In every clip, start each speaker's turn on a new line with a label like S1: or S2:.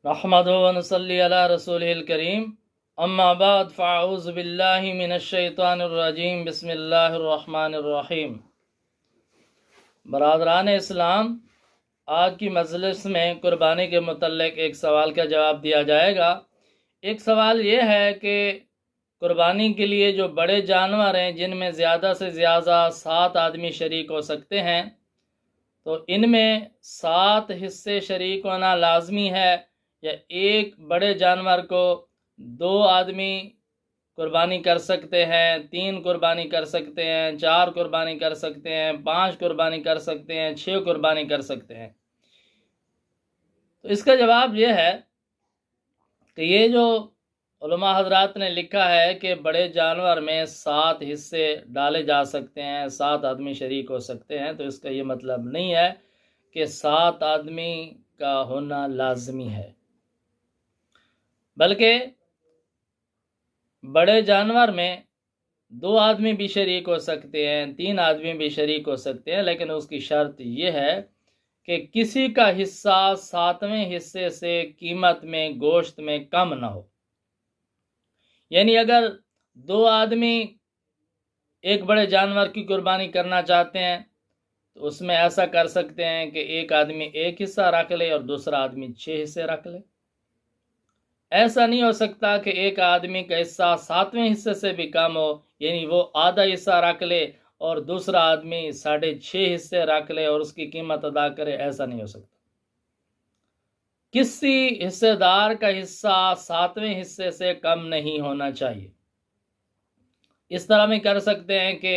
S1: نحمدہ و نصلی علی رسولہ الکریم اما بعد فاعوذ باللہ من الشیطان الرجیم بسم اللہ الرحمن الرحیم۔ برادران اسلام، آج کی مجلس میں قربانی کے متعلق ایک سوال کا جواب دیا جائے گا۔ ایک سوال یہ ہے کہ قربانی کے لیے جو بڑے جانور ہیں جن میں زیادہ سے زیادہ 7 آدمی شریک ہو سکتے ہیں، تو ان میں 7 حصے شریک ہونا لازمی ہے یا ایک بڑے جانور کو 2 آدمی قربانی کر سکتے ہیں، 3 قربانی کر سکتے ہیں، 4 قربانی کر سکتے ہیں، 5 قربانی کر سکتے ہیں، 6 قربانی کر سکتے ہیں؟ تو اس کا جواب یہ ہے کہ یہ جو علماء حضرات نے لکھا ہے کہ بڑے جانور میں 7 حصے ڈالے جا سکتے ہیں، 7 آدمی شریک ہو سکتے ہیں، تو اس کا یہ مطلب نہیں ہے کہ 7 آدمی کا ہونا لازمی ہے، بلکہ بڑے جانور میں 2 آدمی بھی شریک ہو سکتے ہیں، 3 آدمی بھی شریک ہو سکتے ہیں، لیکن اس کی شرط یہ ہے کہ کسی کا حصہ 7ویں حصے سے قیمت میں، گوشت میں کم نہ ہو۔ یعنی اگر 2 آدمی ایک بڑے جانور کی قربانی کرنا چاہتے ہیں تو اس میں ایسا کر سکتے ہیں کہ ایک آدمی 1 حصہ رکھ لے اور دوسرا آدمی 6 حصے رکھ لے۔ ایسا نہیں ہو سکتا کہ ایک آدمی کا حصہ 7ویں حصے سے بھی کم ہو، یعنی وہ آدھا حصہ رکھ لے اور دوسرا آدمی 6.5 حصے رکھ لے اور اس کی قیمت ادا کرے، ایسا نہیں ہو سکتا۔ کسی حصے دار کا حصہ 7ویں حصے سے کم نہیں ہونا چاہیے۔ اس طرح میں کر سکتے ہیں کہ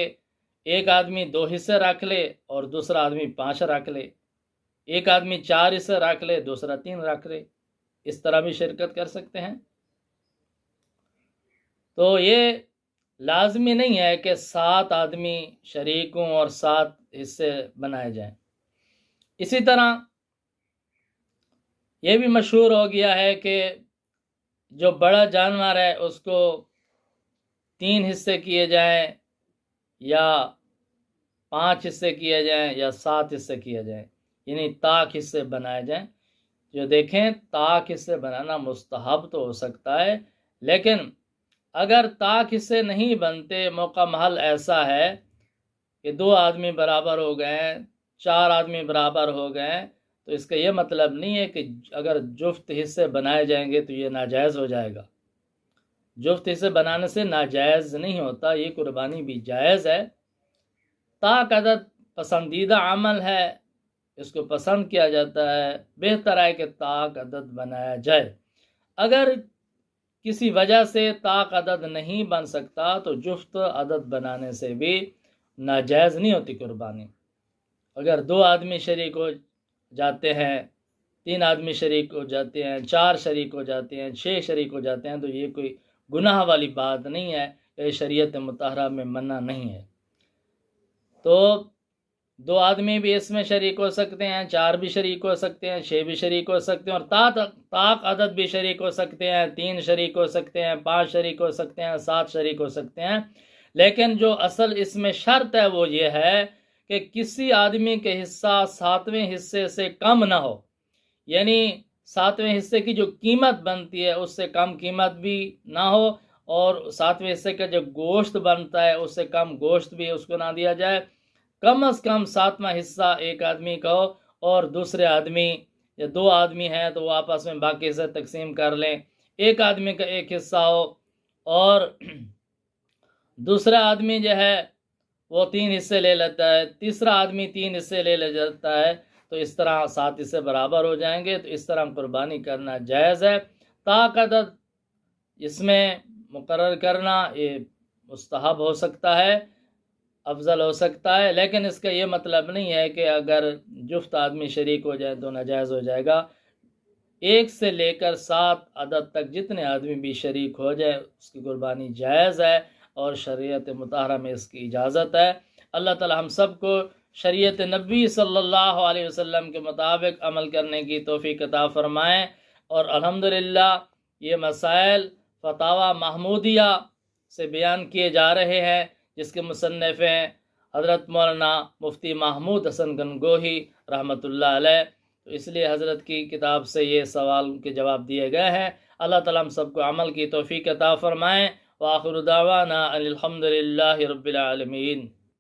S1: ایک آدمی 2 حصے رکھ لے اور دوسرا آدمی 5 رکھ لے، ایک آدمی 4 حصے رکھ لے، دوسرا 3 رکھ لے، اس طرح بھی شرکت کر سکتے ہیں۔ تو یہ لازمی نہیں ہے کہ 7 آدمی شریک ہوں اور 7 حصے بنائے جائیں۔ اسی طرح یہ بھی مشہور ہو گیا ہے کہ جو بڑا جانور ہے اس کو 3 حصے کیے جائیں یا 5 حصے کیے جائیں یا 7 حصے کیے جائیں، یعنی طاق حصے بنائے جائیں۔ جو دیکھیں، طاق حصے بنانا مستحب تو ہو سکتا ہے، لیکن اگر طاق حصے نہیں بنتے، موقع محل ایسا ہے کہ 2 آدمی برابر ہو گئے ہیں، 4 آدمی برابر ہو گئے ہیں، تو اس کا یہ مطلب نہیں ہے کہ اگر جفت حصے بنائے جائیں گے تو یہ ناجائز ہو جائے گا۔ جفت حصے بنانے سے ناجائز نہیں ہوتا، یہ قربانی بھی جائز ہے۔ طاق عدد پسندیدہ عمل ہے، اس کو پسند کیا جاتا ہے، بہتر ہے کہ طاق عدد بنایا جائے۔ اگر کسی وجہ سے طاق عدد نہیں بن سکتا تو جفت عدد بنانے سے بھی ناجائز نہیں ہوتی قربانی۔ اگر 2 آدمی شریک ہو جاتے ہیں، 3 آدمی شریک ہو جاتے ہیں، 4 شریک ہو جاتے ہیں، 6 شریک ہو جاتے ہیں، تو یہ کوئی گناہ والی بات نہیں ہے، یہ شریعت مطہرہ میں منع نہیں ہے۔ تو 2 آدمی بھی اس میں شریک ہو سکتے ہیں، 4 بھی شریک ہو سکتے ہیں، 6 بھی شریک ہو سکتے ہیں، اور طاق عدد بھی شریک ہو سکتے ہیں، 3 شریک ہو سکتے ہیں، 5 شریک ہو سکتے ہیں، 7 شریک ہو سکتے ہیں۔ لیکن جو اصل اس میں شرط ہے وہ یہ ہے کہ کسی آدمی کے حصہ 7ویں حصے سے کم نہ ہو، یعنی 7ویں حصے کی جو قیمت بنتی ہے اس سے کم قیمت بھی نہ ہو، اور 7ویں حصے کا جو گوشت بنتا ہے اس سے کم گوشت بھی اس کو نہ دیا جائے۔ کم از کم 7واں حصہ ایک آدمی کا ہو، اور دوسرے آدمی یا 2 آدمی ہیں تو وہ آپس میں باقی حصے تقسیم کر لیں۔ ایک آدمی کا 1 حصہ ہو اور دوسرا آدمی جو ہے وہ 3 حصے لے لیتا ہے، تیسرا آدمی 3 حصے لے جاتا ہے، تو اس طرح 7 حصے برابر ہو جائیں گے، تو اس طرح قربانی کرنا جائز ہے۔ طاق عدد اس میں مقرر کرنا یہ مستحب ہو سکتا ہے، افضل ہو سکتا ہے، لیکن اس کا یہ مطلب نہیں ہے کہ اگر جفت آدمی شریک ہو جائے تو ناجائز ہو جائے گا۔ 1 سے لے کر 7 عدد تک جتنے آدمی بھی شریک ہو جائے اس کی قربانی جائز ہے، اور شریعت مطہرہ میں اس کی اجازت ہے۔ اللہ تعالی ہم سب کو شریعت نبی صلی اللہ علیہ وسلم کے مطابق عمل کرنے کی توفیق عطا فرمائیں، اور الحمدللہ یہ مسائل فتاوی محمودیہ سے بیان کیے جا رہے ہیں، جس کے مصنف ہیں حضرت مولانا مفتی محمود حسن گنگوہی رحمۃ اللہ علیہ۔ تو اس لیے حضرت کی کتاب سے یہ سوال کے جواب دیے گئے ہیں۔ اللہ تعالیٰ ہم سب کو عمل کی توفیق عطا فرمائیں۔ وآخر دعوانا ان الحمد للہ رب العالمین۔